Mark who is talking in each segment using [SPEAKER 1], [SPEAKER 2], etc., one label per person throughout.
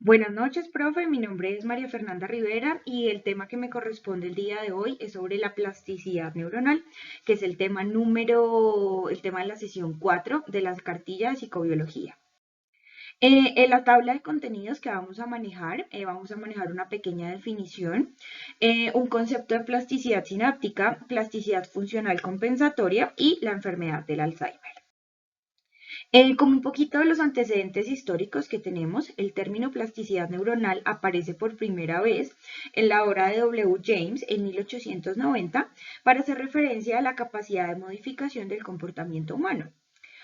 [SPEAKER 1] Buenas noches, profe. Mi nombre es María Fernanda Rivera y el tema que me corresponde el día de hoy es sobre la plasticidad neuronal, que es el tema de la sesión 4 de la cartilla de psicobiología. En la tabla de contenidos que vamos a manejar una pequeña definición, un concepto de plasticidad sináptica, plasticidad funcional compensatoria y la enfermedad del Alzheimer. Como un poquito de los antecedentes históricos que tenemos, el término plasticidad neuronal aparece por primera vez en la obra de W. James en 1890 para hacer referencia a la capacidad de modificación del comportamiento humano.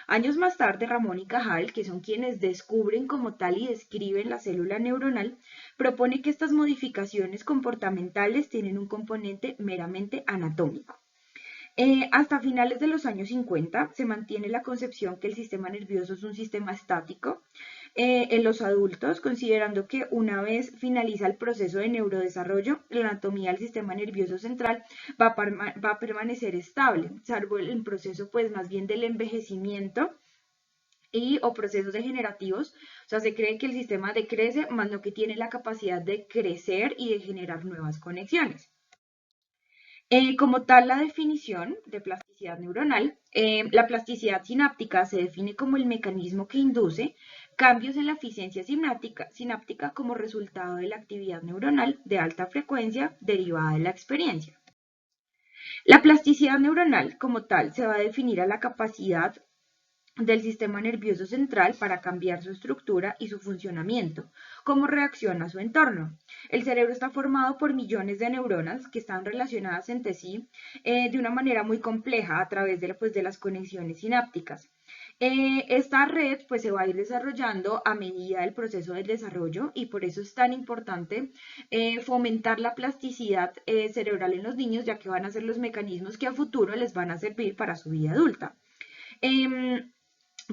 [SPEAKER 1] Años más tarde, Ramón y Cajal, que son quienes descubren como tal y describen la célula neuronal, propone que estas modificaciones comportamentales tienen un componente meramente anatómico. Hasta finales de los años 50 se mantiene la concepción que el sistema nervioso es un sistema estático en los adultos, considerando que una vez finaliza el proceso de neurodesarrollo, la anatomía del sistema nervioso central va a permanecer estable, salvo el proceso pues más bien del envejecimiento o procesos degenerativos. O sea, se cree que el sistema decrece, más no que tiene la capacidad de crecer y de generar nuevas conexiones. Como tal, la definición de plasticidad neuronal, la plasticidad sináptica se define como el mecanismo que induce cambios en la eficiencia sináptica como resultado de la actividad neuronal de alta frecuencia derivada de la experiencia. La plasticidad neuronal, como tal, se va a definir a la capacidad del sistema nervioso central para cambiar su estructura y su funcionamiento, cómo reacciona a su entorno. El cerebro está formado por millones de neuronas que están relacionadas entre sí de una manera muy compleja a través de las conexiones sinápticas. Esta red pues se va a ir desarrollando a medida del proceso del desarrollo y por eso es tan importante fomentar la plasticidad cerebral en los niños, ya que van a ser los mecanismos que a futuro les van a servir para su vida adulta.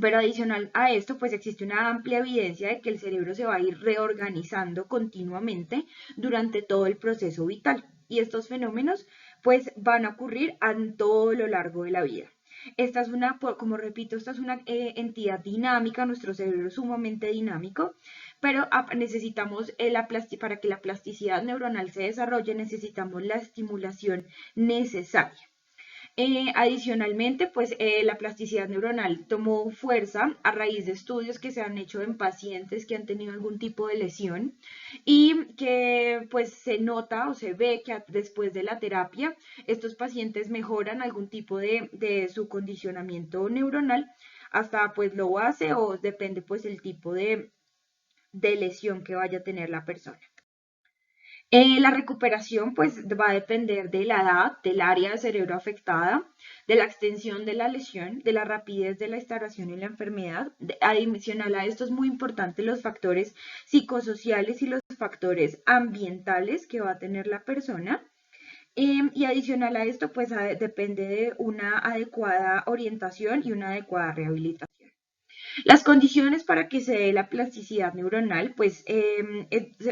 [SPEAKER 1] Pero adicional a esto, pues existe una amplia evidencia de que el cerebro se va a ir reorganizando continuamente durante todo el proceso vital. Y estos fenómenos, pues, van a ocurrir a todo lo largo de la vida. Esta es una, como repito, esta es una entidad dinámica, nuestro cerebro es sumamente dinámico, pero necesitamos, para que la plasticidad neuronal se desarrolle, necesitamos la estimulación necesaria. Adicionalmente, pues la plasticidad neuronal tomó fuerza a raíz de estudios que se han hecho en pacientes que han tenido algún tipo de lesión y que pues se nota o se ve que después de la terapia estos pacientes mejoran algún tipo de su condicionamiento neuronal hasta pues lo hace o depende pues el tipo de lesión que vaya a tener la persona. La recuperación pues va a depender de la edad, del área de cerebro afectada, de la extensión de la lesión, de la rapidez de la instauración en la enfermedad. Adicional a esto es muy importante los factores psicosociales y los factores ambientales que va a tener la persona. Y adicional a esto pues depende de una adecuada orientación y una adecuada rehabilitación. Las condiciones para que se dé la plasticidad neuronal, pues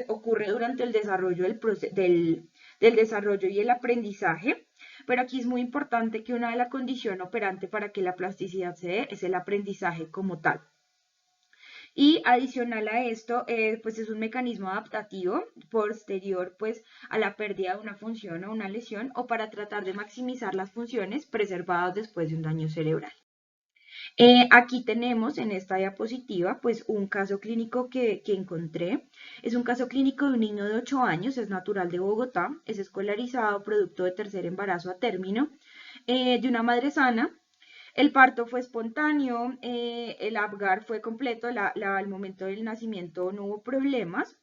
[SPEAKER 1] ocurre durante el desarrollo del desarrollo y el aprendizaje, pero aquí es muy importante que una de las condiciones operantes para que la plasticidad se dé es el aprendizaje como tal. Y adicional a esto, pues es un mecanismo adaptativo posterior pues a la pérdida de una función o una lesión o para tratar de maximizar las funciones preservadas después de un daño cerebral. Aquí tenemos en esta diapositiva pues un caso clínico que encontré. Es un caso clínico de un niño de 8 años, es natural de Bogotá, es escolarizado, producto de tercer embarazo a término, de una madre sana. El parto fue espontáneo, el Apgar fue completo, al momento del nacimiento no hubo problemas.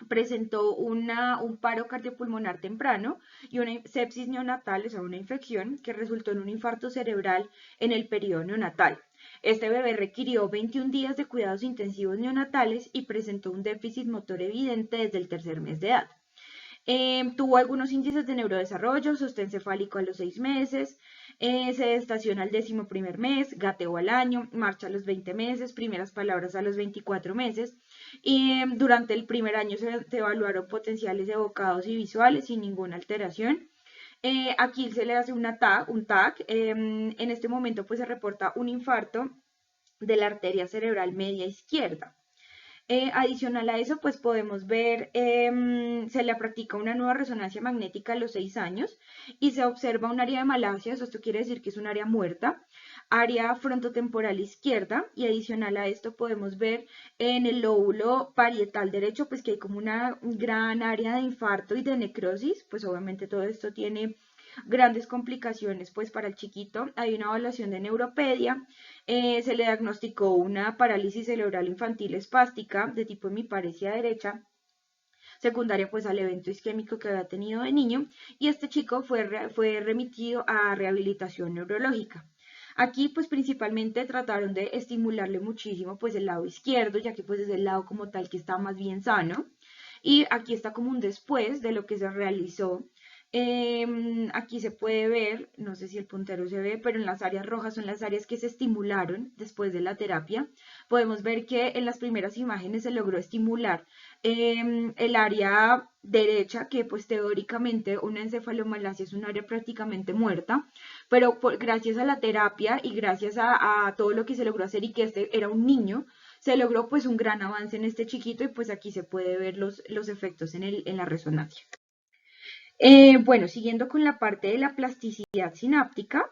[SPEAKER 1] Presentó un paro cardiopulmonar temprano y una sepsis neonatal, o sea, una infección que resultó en un infarto cerebral en el periodo neonatal. Este bebé requirió 21 días de cuidados intensivos neonatales y presentó un déficit motor evidente desde el tercer mes de edad. Tuvo algunos índices de neurodesarrollo, sostén cefálico a los 6 meses, se estaciona al 11.º mes, gateo al año, marcha a los 20 meses, primeras palabras a los 24 meses. Y durante el primer año se evaluaron potenciales evocados y visuales sin ninguna alteración. Aquí se le hace un TAC. En este momento pues se reporta un infarto de la arteria cerebral media izquierda. Adicional a eso, pues podemos ver, se le practica una nueva resonancia magnética a los 6 años y se observa un área de malasia, esto quiere decir que es un área muerta, área frontotemporal izquierda, y adicional a esto podemos ver en el lóbulo parietal derecho, pues que hay como una gran área de infarto y de necrosis, pues obviamente todo esto tiene grandes complicaciones pues para el chiquito. Hay una evaluación de neuropedia, se le diagnosticó una parálisis cerebral infantil espástica de tipo hemiparesia derecha, secundaria pues al evento isquémico que había tenido de niño, y este chico fue remitido a rehabilitación neurológica. Aquí pues principalmente trataron de estimularle muchísimo pues el lado izquierdo, ya que pues es el lado como tal que está más bien sano, y aquí está como un después de lo que se realizó. Aquí se puede ver, no sé si el puntero se ve, pero en las áreas rojas son las áreas que se estimularon después de la terapia. Podemos ver que en las primeras imágenes se logró estimular el área derecha, que pues teóricamente una encefalomalacia es un área prácticamente muerta, pero gracias a la terapia y gracias a todo lo que se logró hacer y que este era un niño, se logró pues un gran avance en este chiquito, y pues aquí se puede ver los efectos en la resonancia. Bueno, siguiendo con la parte de la plasticidad sináptica,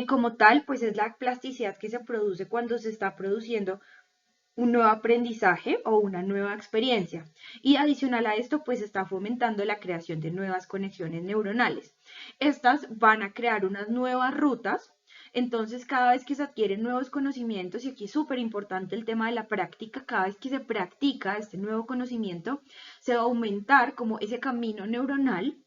[SPEAKER 1] como tal, pues es la plasticidad que se produce cuando se está produciendo un nuevo aprendizaje o una nueva experiencia. Y adicional a esto, pues está fomentando la creación de nuevas conexiones neuronales. Estas van a crear unas nuevas rutas. Entonces, cada vez que se adquieren nuevos conocimientos, y aquí es súper importante el tema de la práctica, cada vez que se practica este nuevo conocimiento, se va a aumentar como ese camino neuronal,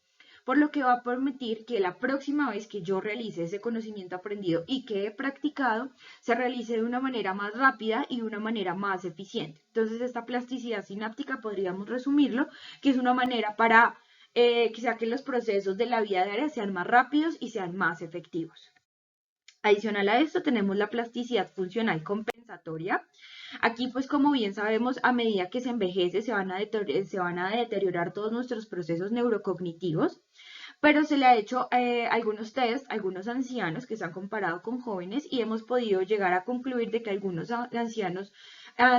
[SPEAKER 1] por lo que va a permitir que la próxima vez que yo realice ese conocimiento aprendido y que he practicado, se realice de una manera más rápida y de una manera más eficiente. Entonces, esta plasticidad sináptica podríamos resumirlo, que es una manera para que los procesos de la vida diaria sean más rápidos y sean más efectivos. Adicional a esto, tenemos la plasticidad funcional compensatoria. Aquí, pues como bien sabemos, a medida que se envejece, se van a deteriorar todos nuestros procesos neurocognitivos, pero se le ha hecho algunos test, algunos ancianos que se han comparado con jóvenes, y hemos podido llegar a concluir de que algunos ancianos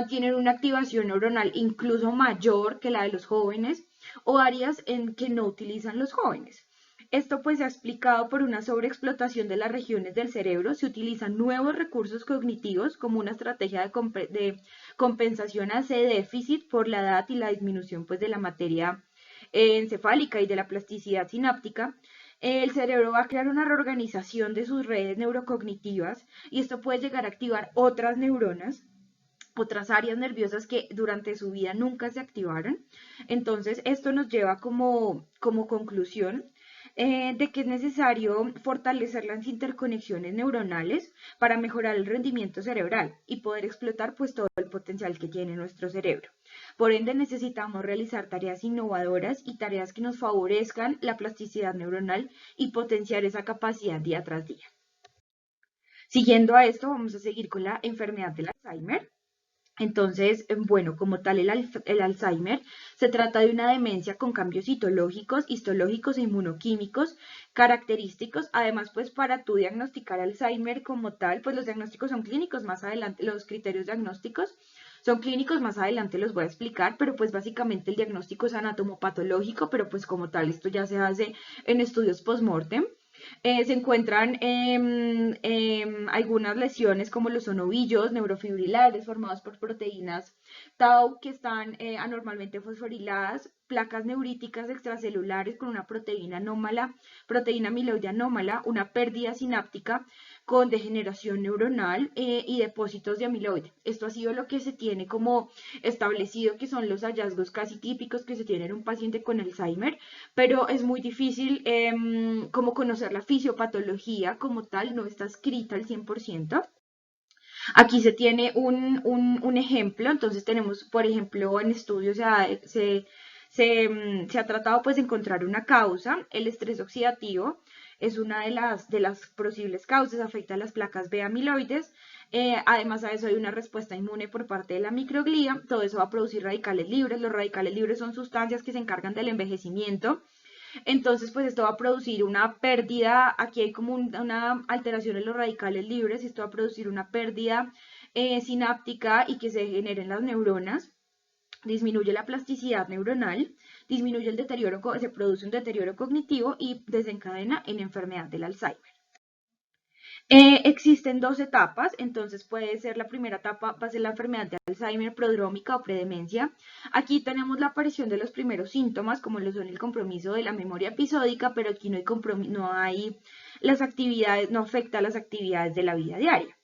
[SPEAKER 1] tienen una activación neuronal incluso mayor que la de los jóvenes, o áreas en que no utilizan los jóvenes. Esto pues se ha explicado por una sobreexplotación de las regiones del cerebro. Se utilizan nuevos recursos cognitivos como una estrategia de compensación a ese déficit por la edad y la disminución pues de la materia encefálica y de la plasticidad sináptica. El cerebro va a crear una reorganización de sus redes neurocognitivas, y esto puede llegar a activar otras neuronas, otras áreas nerviosas que durante su vida nunca se activaron. Entonces, esto nos lleva como conclusión de que es necesario fortalecer las interconexiones neuronales para mejorar el rendimiento cerebral y poder explotar pues todo el potencial que tiene nuestro cerebro. Por ende, necesitamos realizar tareas innovadoras y tareas que nos favorezcan la plasticidad neuronal y potenciar esa capacidad día tras día. Siguiendo a esto, vamos a seguir con la enfermedad del Alzheimer. Entonces, bueno, como tal el Alzheimer se trata de una demencia con cambios citológicos, histológicos e inmunoquímicos característicos. Además, pues para tú diagnosticar Alzheimer como tal, pues los diagnósticos son clínicos, más adelante los criterios diagnósticos son clínicos, más adelante los voy a explicar, pero pues básicamente el diagnóstico es anatomopatológico, pero pues como tal esto ya se hace en estudios post-mortem. Se encuentran algunas lesiones como los son ovillos neurofibrilares formados por proteínas tau que están anormalmente fosforiladas, placas neuríticas extracelulares con una proteína anómala, proteína amiloide anómala, una pérdida sináptica con degeneración neuronal y depósitos de amiloide. Esto ha sido lo que se tiene como establecido que son los hallazgos casi típicos que se tiene en un paciente con Alzheimer, pero es muy difícil como conocer la fisiopatología como tal, no está escrita al 100%. Aquí se tiene un ejemplo. Entonces tenemos, por ejemplo, en estudios se ha tratado pues de encontrar una causa. El estrés oxidativo es una de las posibles causas, afecta a las placas B amiloides. Además a eso hay una respuesta inmune por parte de la microglía. Todo eso va a producir radicales libres. Los radicales libres son sustancias que se encargan del envejecimiento. Entonces, pues esto va a producir una pérdida, aquí hay como una alteración en los radicales libres, y esto va a producir una pérdida sináptica y que se generen las neuronas, disminuye la plasticidad neuronal, disminuye el deterioro, se produce un deterioro cognitivo y desencadena en enfermedad del Alzheimer. Existen dos etapas, entonces puede ser la primera etapa, va a ser la enfermedad de Alzheimer prodrómica o predemencia. Aquí tenemos la aparición de los primeros síntomas, como lo son el compromiso de la memoria episódica, pero aquí no hay las actividades, no afecta las actividades de la vida diaria.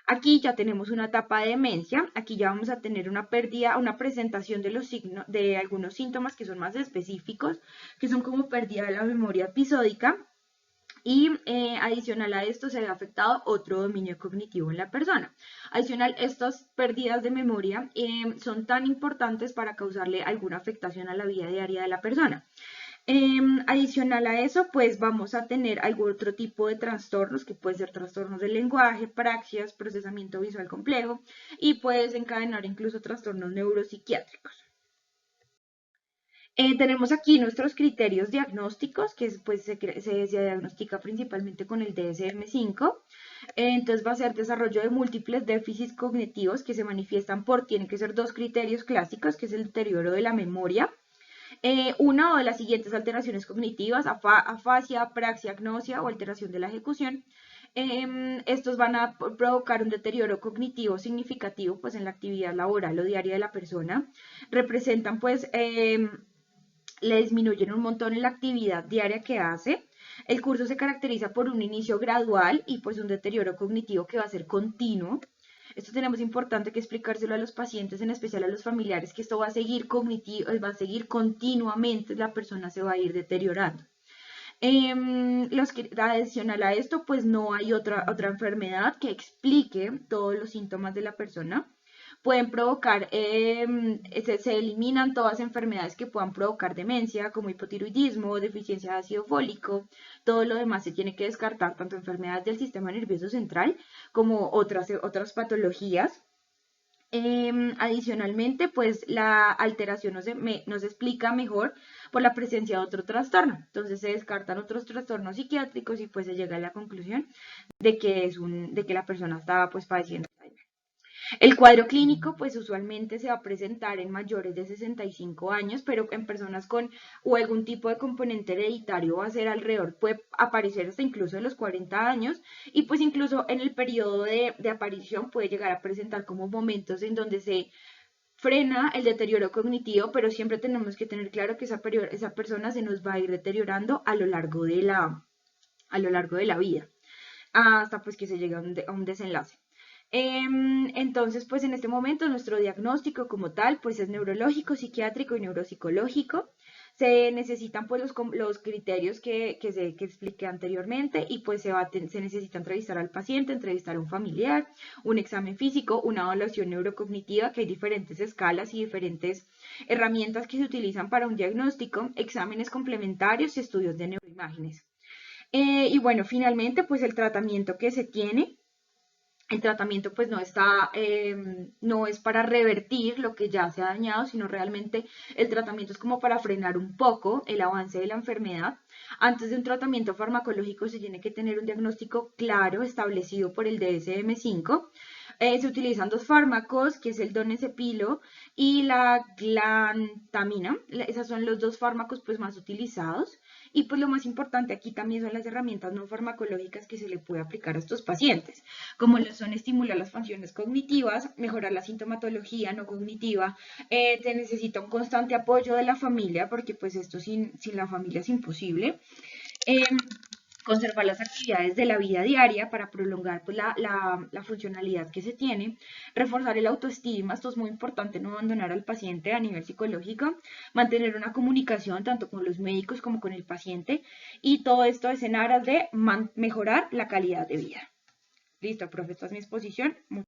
[SPEAKER 1] Aquí ya tenemos una etapa de demencia, aquí ya vamos a tener una pérdida, una presentación de los signos, de algunos síntomas que son más específicos, que son como pérdida de la memoria episódica, y adicional a esto se ve afectado otro dominio cognitivo en la persona. Adicional, estas pérdidas de memoria son tan importantes para causarle alguna afectación a la vida diaria de la persona. Adicional a eso, pues vamos a tener algún otro tipo de trastornos, que pueden ser trastornos del lenguaje, praxias, procesamiento visual complejo, y puede desencadenar incluso trastornos neuropsiquiátricos. Tenemos aquí nuestros criterios diagnósticos, que pues, se diagnostica principalmente con el DSM-5. Entonces va a ser desarrollo de múltiples déficits cognitivos que se manifiestan tienen que ser dos criterios clásicos, que es el deterioro de la memoria, una o de las siguientes alteraciones cognitivas, afasia, praxia, agnosia o alteración de la ejecución. Estos van a provocar un deterioro cognitivo significativo pues, en la actividad laboral o diaria de la persona. Representan pues le disminuyen un montón en la actividad diaria que hace. El curso se caracteriza por un inicio gradual y pues un deterioro cognitivo que va a ser continuo. Esto tenemos importante que explicárselo a los pacientes, en especial a los familiares, que esto va a seguir continuamente, la persona se va a ir deteriorando. Adicional a esto, pues no hay otra enfermedad que explique todos los síntomas de la persona. Pueden provocar, se eliminan todas enfermedades que puedan provocar demencia, como hipotiroidismo, deficiencia de ácido fólico. Todo lo demás se tiene que descartar, tanto enfermedades del sistema nervioso central como otras patologías. Adicionalmente, pues la alteración nos explica mejor por la presencia de otro trastorno. Entonces se descartan otros trastornos psiquiátricos y pues se llega a la conclusión de que la persona estaba pues padeciendo Alzheimer. El cuadro clínico, pues usualmente se va a presentar en mayores de 65 años, pero en personas con o algún tipo de componente hereditario va a ser alrededor, puede aparecer hasta incluso en los 40 años, y pues incluso en el periodo de aparición puede llegar a presentar como momentos en donde se frena el deterioro cognitivo, pero siempre tenemos que tener claro que esa persona se nos va a ir deteriorando a lo largo de la vida, hasta pues que se llegue a un desenlace. Entonces, pues en este momento nuestro diagnóstico como tal, pues es neurológico, psiquiátrico y neuropsicológico. Se necesitan pues los criterios que expliqué anteriormente y pues se necesita entrevistar al paciente, entrevistar a un familiar, un examen físico, una evaluación neurocognitiva, que hay diferentes escalas y diferentes herramientas que se utilizan para un diagnóstico, exámenes complementarios y estudios de neuroimágenes. Y bueno, finalmente pues el tratamiento que se tiene. El tratamiento pues no es para revertir lo que ya se ha dañado, sino realmente el tratamiento es como para frenar un poco el avance de la enfermedad. Antes de un tratamiento farmacológico se tiene que tener un diagnóstico claro establecido por el DSM-5. Se utilizan dos fármacos, que es el donepezilo y la glantamina. Esos son los dos fármacos pues más utilizados. Y pues lo más importante aquí también son las herramientas no farmacológicas que se le puede aplicar a estos pacientes, como lo son estimular las funciones cognitivas, mejorar la sintomatología no cognitiva. Se necesita un constante apoyo de la familia, porque pues esto sin la familia es imposible. Conservar las actividades de la vida diaria para prolongar pues, la funcionalidad que se tiene, reforzar el autoestima, esto es muy importante, no abandonar al paciente a nivel psicológico, mantener una comunicación tanto con los médicos como con el paciente, y todo esto es en aras de mejorar la calidad de vida. Listo, profe, esta es mi exposición.